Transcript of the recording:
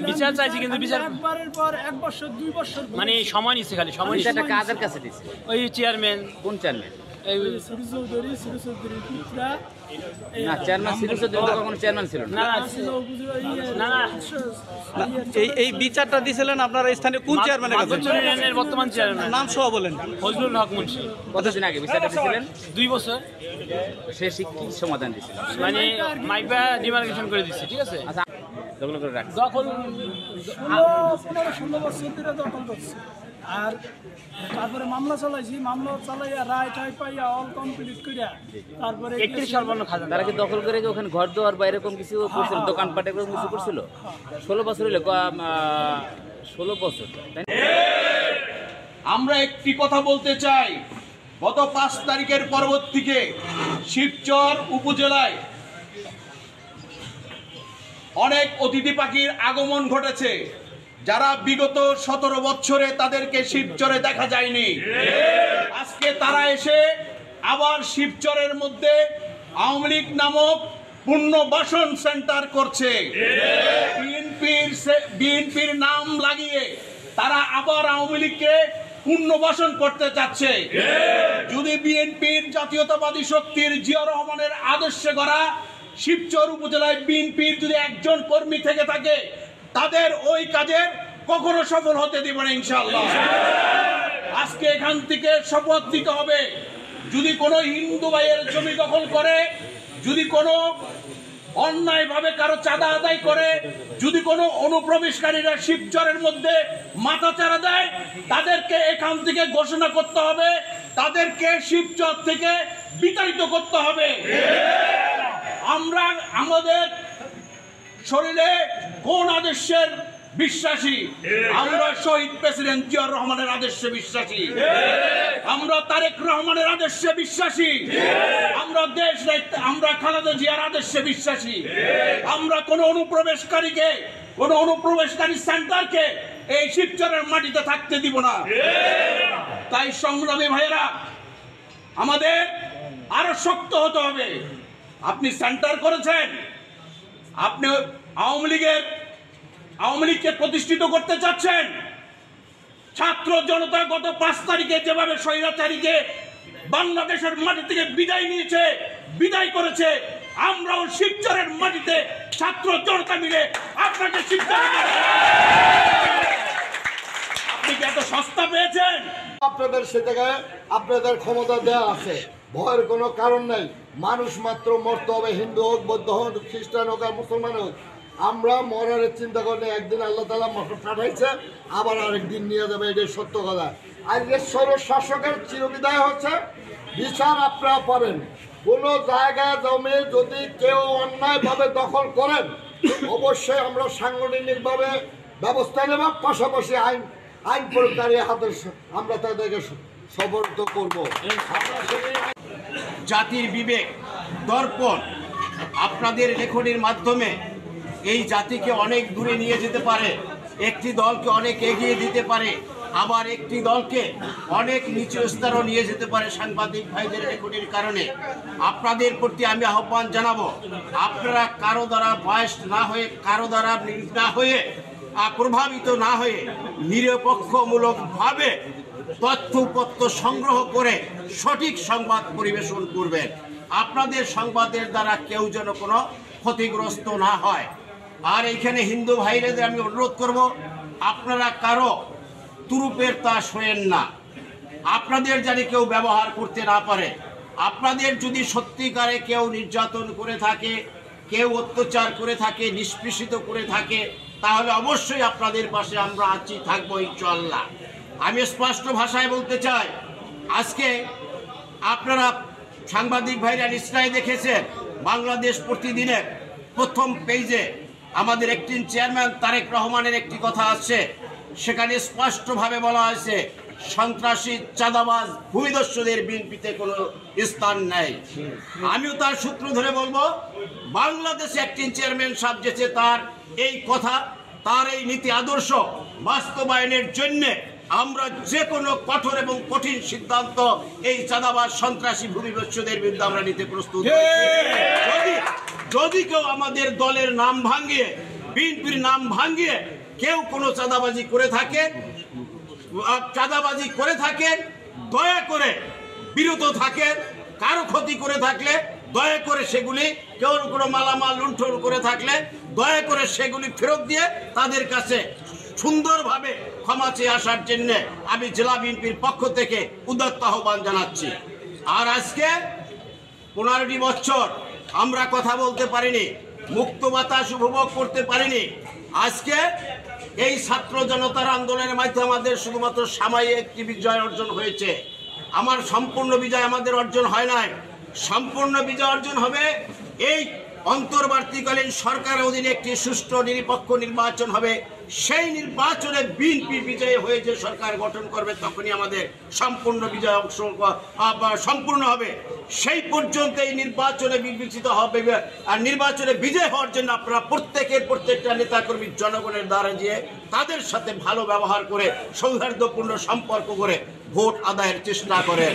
বিচার চাইছি কিন্তু বিচার একবারের পর 1 বছর 2 বছর মানে সময় নিচ্ছে, খালি সময় নিচ্ছে। বিচারটা কাদের কাছে দিছে? ওই চেয়ারম্যান। কোন চেয়ারম্যান? এই চৌধুরী পুত্রা না, চেয়ারম্যান সিরু চৌধুরী তো কখনো চেয়ারম্যান ছিল না। না না, এই বিচারটা দিছিলেন আপনার স্থানীয় কোন চেয়ারম্যানের কাছে? মাধবচর ইউনিয়নের বর্তমান চেয়ারম্যান নাম সহ বলেন। ফজলুল হক মুন্সি। কতদিন আগে বিচারটা দিছিলেন? 2 বছর। সে কি সমাধান দিছিল? মানে মাইবা ডিমার্কেশন করে দিচ্ছে, ঠিক আছে। আচ্ছা, দখল করে রাখছে। দখল 16 বছর ধরে দখল করছে। আর তারপরে মামলা চালাইছি, মামলা চালাইয়া রায় টাই পাইয়া অল কমপ্লিট করিয়া তারপরে 31 সর্বন্ন খাজা। তারা কি দখল করে কি ওখানে ঘর দোয়ার বা এরকম কিছু করছিল, দোকানপাট এরকম কিছু করছিল? 16 বছর হইলে 16 বছর, তাই না? আমরা একটি কথা বলতে চাই, গত 5 তারিখের পরবর্তীতে শিবচর উপজেলায় অনেক অতিথি পাখির আগমন ঘটেছে, যারা বিগত 17 বছরে তাদেরকে শিবচরে দেখা যায়নি। আজকে তারা এসে আবার শিবচরের মধ্যে আওয়ামী লীগ নামক পুনর্বাসন সেন্টার করছে। বিএনপির নাম লাগিয়ে তারা আবার আওয়ামী লীগকে পুনর্বাসন করতে চাচ্ছে। যদি বিএনপির জাতীয়তাবাদী শক্তির জিয়াউর রহমানের আদর্শে গড়া শিবচর উপজেলায় বিএনপির যদি একজন কর্মী থেকে থাকে, তাদের ওই কাজে কখনো সফল হতে দিব না ইনশাআল্লাহ। আজকে এখান থেকে শপথ দিতে হবে, যদি কোনো হিন্দু ভাইয়ের জমি দখল করে, যদি কোনো অন্যায়ভাবে কারো চাঁদা আদায় করে, যদি কোনো অনুপ্রবেশকারীরা শিবচরের মধ্যে মাথাচাড়া দেয়, তাদেরকে এখান থেকে ঘোষণা করতে হবে, তাদেরকে শিবচর থেকে বিতাড়িত করতে হবে। আমরা আমাদের শরীরে কোন আদর্শের বিশ্বাসী? আমরা শহীদ প্রেসিডেন্ট জিয়াউর রহমানের আদর্শে বিশ্বাসী, আমরা তারেক রহমানের আদর্শে বিশ্বাসী, আমরা আমরা খালেদা জিয়ার আদর্শে বিশ্বাসী। আমরা কোন অনুপ্রবেশকারী সেন্টারকে এই শিবচরের মাটিতে থাকতে দিব না। তাই সংগ্রামী ভাইয়েরা, আমাদের আরো শক্ত হতে হবে। আপনি সেন্টার করেছেন, আপনি আওয়ামী লীগকে প্রতিষ্ঠিত করতে চাচ্ছেন। ছাত্র জনতা গত 5 তারিখে যেভাবে স্বৈরাচারীকে বাংলাদেশের মাটি থেকে বিদায় করেছে, আমরাও শিবচরের মাটিতে ছাত্র জনতা মিলে আপনাকে শিবচরে আপনি কি এত সস্তা পেয়েছেন? আপনাদের সে জায়গায় আপনাদের ক্ষমতা দেওয়া আছে, ভয়ের কোনো কারণ নাই। মানুষ মাত্র মরতে হবে, হিন্দু হোক, বৌদ্ধ হোক, খ্রিস্টান হোক আর মুসলমান হোক। আমরা মরার চিন্তা করলে একদিন আল্লাহ তাআলা পাঠাইছে, আবার আরেকদিন নিয়ে যাবে, এটাই সত্য কথা। আজকে স্বৈরশাসকের চিরবিদায় হচ্ছে, বিচার আপনারা করেন। কোনো জায়গায় জমি যদি কেউ অন্যায়ভাবে দখল করেন, অবশ্যই আমরা সাংগঠনিকভাবে ব্যবস্থা নেব, পাশাপাশি আইন প্রয়োগকারী হাতে আমরা তাদেরকে সমর্থ করব। জাতির বিবেক, দর্পণ আপনাদের লেখনির মাধ্যমে এই জাতিকে অনেক দূরে নিয়ে যেতে পারে, একটি দলকে অনেক এগিয়ে দিতে পারে, আবার একটি দলকে অনেক নিচু স্তরও নিয়ে যেতে পারে সাংবাদিক ভাইদের লেখনির কারণে। আপনাদের প্রতি আমি আহ্বান জানাবো, আপনারা কারো দ্বারা বয়স্ক না হয়ে, কারো দ্বারা না হয়ে, প্রভাবিত না হয়ে নিরপেক্ষমূলকভাবে তথ্যপত্র সংগ্রহ করে সঠিক সংবাদ পরিবেশন করবেন। আপনাদের সংবাদের দ্বারা কেউ যেন কোনো ক্ষতিগ্রস্ত না হয়। আর এইখানে হিন্দু ভাইদের আমি অনুরোধ করব, আপনারা কারো তুরুপের তাস হয়েন না, আপনাদের জানি কেউ ব্যবহার করতে না পারে। আপনাদের যদি সত্যিকারে কেউ নির্যাতন করে থাকে, কেউ অত্যাচার করে থাকে, নিষ্পেষিত করে থাকে, তাহলে অবশ্যই আপনাদের পাশে আমরা আছি, থাকবো ইনশাআল্লাহ। আমি স্পষ্ট ভাষায় বলতে চাই, আজকে আপনারা সাংবাদিক ভাইরা নিশ্চয়ই দেখেছেন, বাংলাদেশ প্রতিদিনের প্রথম পেজে আমাদের একটি চেয়ারম্যান তারেক রহমানের একটি কথা আছে, সেখানে স্পষ্টভাবে বলা হয়েছে সন্ত্রাসী, চাঁদাবাজ, ভূমিদস্যুদের বিএনপিতে কোনো স্থান নেই। আমিও তার সূত্র ধরে বলবো, বাংলাদেশে একটি চেয়ারম্যান সাহেব যেছে, তার এই কথা, তার এই নীতি আদর্শ বাস্তবায়নের জন্যে আমরা যে কোনো কঠোর এবং কঠিন সিদ্ধান্ত এই চাঁদাবাজ, সন্ত্রাসী, ভূমিদস্যুদের বিরুদ্ধে আমরা নিতে প্রস্তুত। যদি কেউ আমাদের দলের নাম ভাঙিয়ে বিএনপির নাম ভাঙিয়ে কেউ কোনো চাঁদাবাজি করে থাকেন দয়া করে বিরত থাকেন। কারো ক্ষতি করে থাকলে দয়া করে সেগুলি, কেউ কোনো মালামাল লুণ্ঠন করে থাকলে দয়া করে সেগুলি ফেরত দিয়ে তাদের কাছে সুন্দরভাবে ক্ষমা চেয়ে আসার জন্য আমি জেলা বিএনপির পক্ষ থেকে উদাত্ত আহ্বান জানাচ্ছি। আর আজকে 15টি বছর আমরা কথা বলতে পারিনি, মুক্ত বাতাস উপভোগ করতে পারিনি। আজকে এই ছাত্র জনতার আন্দোলনের মাধ্যমে আমাদের শুধুমাত্র সাময়িক একটি বিজয় অর্জন হয়েছে। আমার সম্পূর্ণ বিজয় আমাদের অর্জন হয় নাই। সম্পূর্ণ বিজয় অর্জন হবে এই অন্তর্বর্তীকালীন সরকারের অধীনে একটি সুষ্ঠু নিরপেক্ষ নির্বাচন হবে। সেই নির্বাচনে বিএনপি বিজয়ী হয়ে যে সরকার গঠন করবে তখনই আমাদের সম্পূর্ণ বিজয় সম্পূর্ণ হবে। সেই পর্যন্ত এই নির্বাচনে বিবেচিত হবে। আর নির্বাচনে বিজয় হওয়ার জন্য আপনারা প্রত্যেকটা নেতাকর্মী জনগণের দ্বারা গিয়ে তাদের সাথে ভালো ব্যবহার করে সৌহার্দ্যপূর্ণ সম্পর্ক করে ভোট আদায়ের চেষ্টা করেন।